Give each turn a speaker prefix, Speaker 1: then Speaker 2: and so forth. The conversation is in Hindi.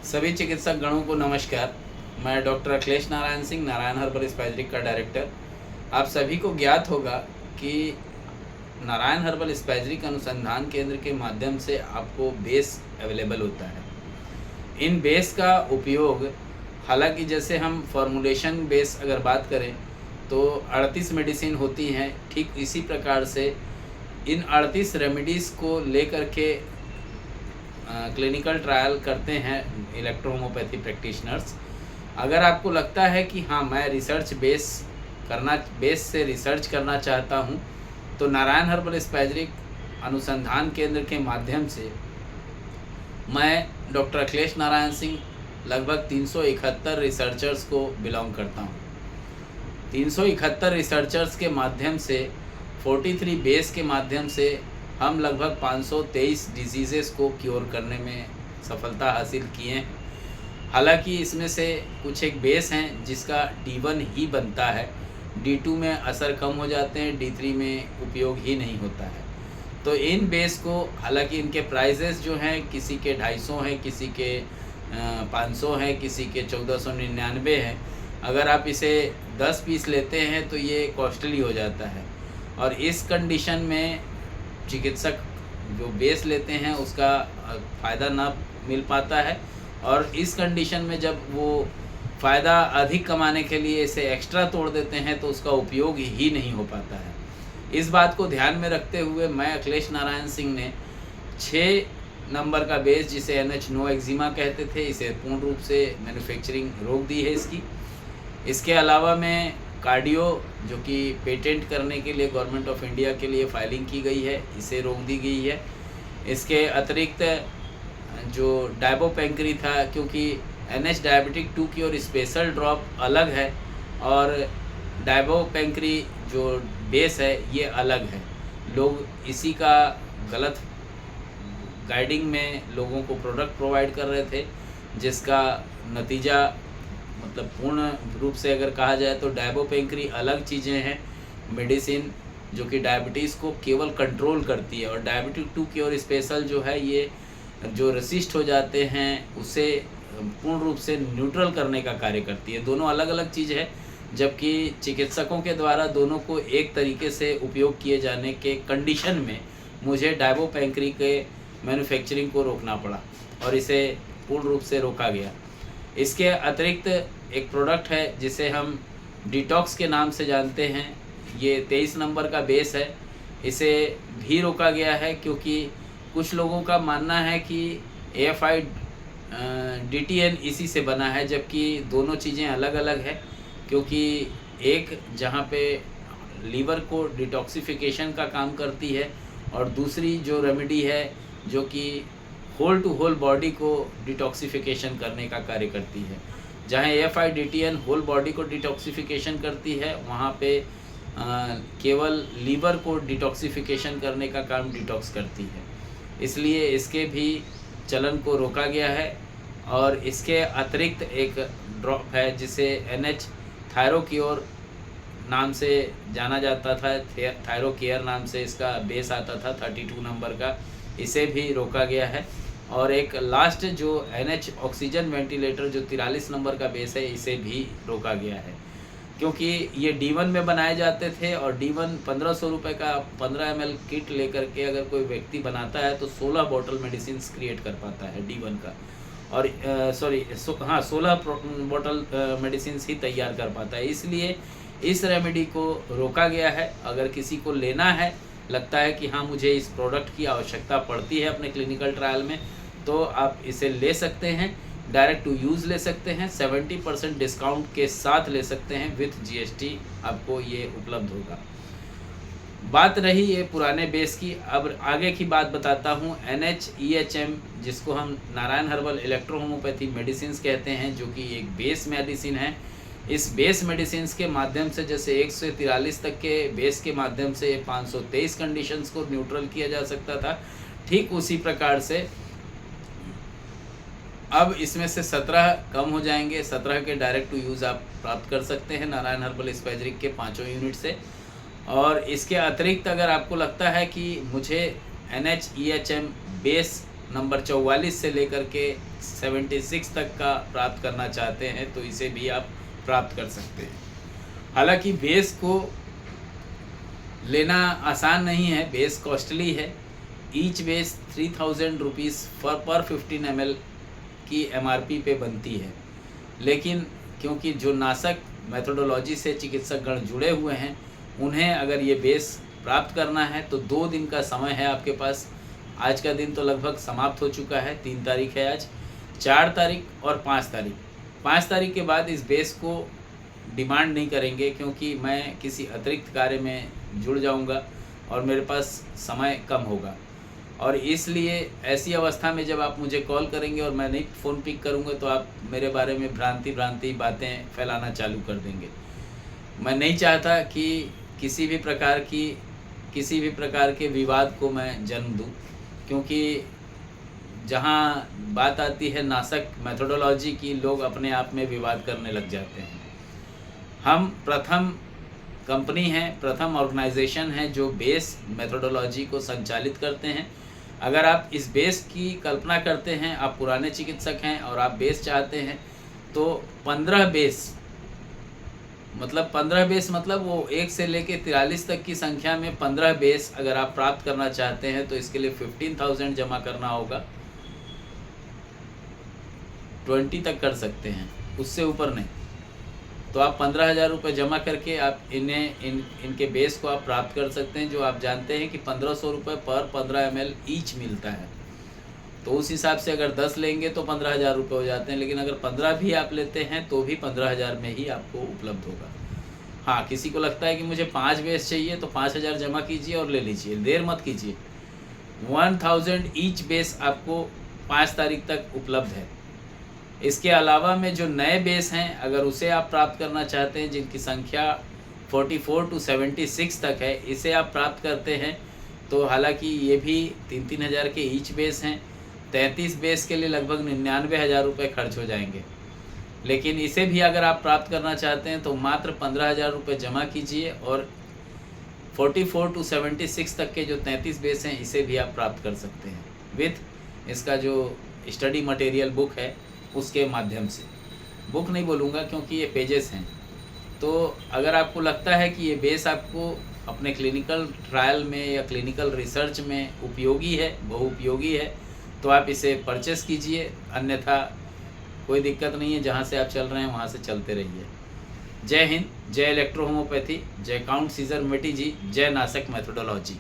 Speaker 1: सभी चिकित्सक गणों को नमस्कार। मैं डॉक्टर अखिलेश नारायण सिंह, नारायण हर्बल स्पाइसरिक का डायरेक्टर। आप सभी को ज्ञात होगा कि नारायण हर्बल स्पाइसरिक अनुसंधान केंद्र के माध्यम से आपको बेस अवेलेबल होता है। इन बेस का उपयोग, हालांकि जैसे हम फॉर्मुलेशन बेस अगर बात करें तो 38 मेडिसिन होती हैं, ठीक इसी प्रकार से इन 38 रेमेडीज़ को लेकर के क्लिनिकल ट्रायल करते हैं इलेक्ट्रोहोम्योपैथी प्रैक्टिशनर्स। अगर आपको लगता है कि हाँ, मैं बेस से रिसर्च करना चाहता हूँ, तो नारायण हर्बल स्पाइसरिक अनुसंधान केंद्र के माध्यम से मैं डॉक्टर अखिलेश नारायण सिंह लगभग 371 रिसर्चर्स को बिलोंग करता हूँ। 371 रिसर्चर्स के माध्यम से 43 बेस के माध्यम से हम लगभग 523 डिजीज़ेस को क्योर करने में सफलता हासिल किए हैं। हालांकि इसमें से कुछ एक बेस हैं जिसका D1 ही बनता है, D2 में असर कम हो जाते हैं, D3 में उपयोग ही नहीं होता है। तो इन बेस को, हालांकि इनके प्राइजेस जो हैं, किसी के 250 हैं, किसी के 500 हैं, किसी के 1499 हैं। अगर आप इसे 10 पीस लेते हैं तो ये कॉस्टली हो जाता है, और इस कंडीशन में चिकित्सक जो बेस लेते हैं उसका फ़ायदा ना मिल पाता है, और इस कंडीशन में जब वो फ़ायदा अधिक कमाने के लिए इसे एक्स्ट्रा तोड़ देते हैं तो उसका उपयोग ही नहीं हो पाता है। इस बात को ध्यान में रखते हुए मैं अखिलेश नारायण सिंह ने 6 नंबर का बेस, जिसे NH नो एक्जिमा कहते थे, इसे पूर्ण रूप से मैन्युफैक्चरिंग रोक दी है इसकी। इसके अलावा में कार्डियो, जो कि पेटेंट करने के लिए गवर्नमेंट ऑफ इंडिया के लिए फाइलिंग की गई है, इसे रोक दी गई है। इसके अतिरिक्त जो डायबोपेंक्री था, क्योंकि NH डायबिटिक 2 की और स्पेशल ड्रॉप अलग है और डायबोपेंक्री जो बेस है ये अलग है। लोग इसी का गलत गाइडिंग में लोगों को प्रोडक्ट प्रोवाइड कर रहे थे, जिसका नतीजा मतलब पूर्ण रूप से अगर कहा जाए तो डायबोपेंक्री अलग चीज़ें हैं, मेडिसिन जो कि डायबिटीज़ को केवल कंट्रोल करती है, और डायबिटिक 2 की और स्पेशल जो है ये जो रेसिस्ट हो जाते हैं उसे पूर्ण रूप से न्यूट्रल करने का कार्य करती है। दोनों अलग अलग चीज़ है, जबकि चिकित्सकों के द्वारा दोनों को एक तरीके से उपयोग किए जाने के कंडीशन में मुझे डायबोपेंक्री के मैन्युफैक्चरिंग को रोकना पड़ा और इसे पूर्ण रूप से रोका गया। इसके अतिरिक्त एक प्रोडक्ट है जिसे हम डिटॉक्स के नाम से जानते हैं, ये 23 नंबर का बेस है, इसे भी रोका गया है क्योंकि कुछ लोगों का मानना है कि AFI DTN इसी से बना है, जबकि दोनों चीज़ें अलग अलग है। क्योंकि एक जहाँ पे लीवर को डिटॉक्सिफिकेशन का काम करती है, और दूसरी जो रेमेडी है जो कि होल टू होल बॉडी को डिटॉक्सिफिकेशन करने का कार्य करती है। जहाँ AFI DTN होल बॉडी को डिटॉक्सिफिकेशन करती है, वहाँ पे केवल लीवर को डिटॉक्सिफिकेशन करने का काम डिटॉक्स करती है। इसलिए इसके भी चलन को रोका गया है। और इसके अतिरिक्त एक ड्रॉप है जिसे NH थायरोक्योर नाम से जाना जाता था, थायरोकेयर नाम से इसका बेस आता था 32 नंबर का, इसे भी रोका गया है। और एक लास्ट जो NH ऑक्सीजन वेंटिलेटर जो 43 नंबर का बेस है, इसे भी रोका गया है, क्योंकि ये D1 में बनाए जाते थे, और D1 1500 रुपये का 15 ml किट लेकर के अगर कोई व्यक्ति बनाता है तो 16 बॉटल मेडिसिन क्रिएट कर पाता है D1 का, और 16 बॉटल मेडिसिन ही तैयार कर पाता है। इसलिए इस रेमेडी को रोका गया है। अगर किसी को लेना है, लगता है कि हाँ मुझे इस प्रोडक्ट की आवश्यकता पड़ती है अपने क्लिनिकल ट्रायल में, तो आप इसे ले सकते हैं, डायरेक्ट टू यूज़ ले सकते हैं, 70% डिस्काउंट के साथ ले सकते हैं, विथ GST आपको ये उपलब्ध होगा। बात रही ये पुराने बेस की, अब आगे की बात बताता हूँ। NH-EHM, जिसको हम नारायण हर्बल इलेक्ट्रोहोम्योपैथी मेडिसिन कहते हैं, जो कि एक बेस मेडिसिन है। इस बेस मेडिसिन के माध्यम से, जैसे 1 से 43 तक के बेस के माध्यम से 523 कंडीशंस को न्यूट्रल किया जा सकता था, ठीक उसी प्रकार से अब इसमें से 17 कम हो जाएंगे। 17 के डायरेक्ट टू यूज़ आप प्राप्त कर सकते हैं नारायण हर्बल स्पाइसरिक के 5 यूनिट से। और इसके अतिरिक्त अगर आपको लगता है कि मुझे NH-EHM बेस नंबर 44 से लेकर के 76 तक का प्राप्त करना चाहते हैं तो इसे भी आप प्राप्त कर सकते हैं। हालांकि बेस को लेना आसान नहीं है, बेस कॉस्टली है। ईच बेस 3000 रुपीज़ पर 15 ml की MRP पे बनती है। लेकिन क्योंकि जो नाशक मेथोडोलॉजी से चिकित्सक गण जुड़े हुए हैं, उन्हें अगर ये बेस प्राप्त करना है तो 2 दिन का समय है आपके पास। आज का दिन तो लगभग समाप्त हो चुका है, 3 तारीख है आज, 4 तारीख और 5 तारीख। 5 तारीख के बाद इस बेस को डिमांड नहीं करेंगे, क्योंकि मैं किसी अतिरिक्त कार्य में जुड़ जाऊंगा और मेरे पास समय कम होगा। और इसलिए ऐसी अवस्था में जब आप मुझे कॉल करेंगे और मैं नहीं फ़ोन पिक करूंगा तो आप मेरे बारे में भ्रांति बातें फैलाना चालू कर देंगे। मैं नहीं चाहता कि किसी भी प्रकार के विवाद को मैं जन्म दूं, क्योंकि जहां बात आती है नाशक मेथोडोलॉजी की, लोग अपने आप में विवाद करने लग जाते हैं। हम प्रथम कंपनी हैं, प्रथम ऑर्गेनाइजेशन है जो बेस मेथोडोलॉजी को संचालित करते हैं। अगर आप इस बेस की कल्पना करते हैं, आप पुराने चिकित्सक हैं और आप बेस चाहते हैं, तो 15 बेस मतलब वो 1 से लेके 43 तक की संख्या में 15 बेस अगर आप प्राप्त करना चाहते हैं तो इसके लिए 15,000 जमा करना होगा। 20 तक कर सकते हैं, उससे ऊपर नहीं। तो आप 15,000 रुपये जमा करके आप इनके बेस को आप प्राप्त कर सकते हैं, जो आप जानते हैं कि 1500 रुपये पर 15 ml ईच मिलता है। तो उस हिसाब से अगर 10 लेंगे तो 15,000 रुपये हो जाते हैं, लेकिन अगर 15 भी आप लेते हैं तो भी 15,000 में ही आपको उपलब्ध होगा। हाँ, किसी को लगता है कि मुझे 5 बेस चाहिए तो 5,000 जमा कीजिए और ले लीजिए, देर मत कीजिए। 1000 ईच बेस आपको 5 तारीख तक उपलब्ध है। इसके अलावा में जो नए बेस हैं, अगर उसे आप प्राप्त करना चाहते हैं, जिनकी संख्या 44 to 76 तक है, इसे आप प्राप्त करते हैं तो हालांकि ये भी 3-3 हज़ार के ईच बेस हैं। 33 बेस के लिए लगभग 99,000 रुपये खर्च हो जाएंगे। लेकिन इसे भी अगर आप प्राप्त करना चाहते हैं तो मात्र 15,000 रुपये जमा कीजिए और 44 to 76 तक के जो 33 बेस हैं, इसे भी आप प्राप्त कर सकते हैं विथ इसका जो स्टडी मटेरियल बुक है उसके माध्यम से। बुक नहीं बोलूँगा क्योंकि ये पेजेस हैं। तो अगर आपको लगता है कि ये बेस आपको अपने क्लिनिकल ट्रायल में या क्लिनिकल रिसर्च में उपयोगी है, बहुउपयोगी है, तो आप इसे परचेस कीजिए। अन्यथा कोई दिक्कत नहीं है, जहाँ से आप चल रहे हैं वहाँ से चलते रहिए। जय हिंद, जय इलेक्ट्रो होम्योपैथी, जय काउंट सीजर मेटी जी, जय नाशक मेथोडोलॉजी।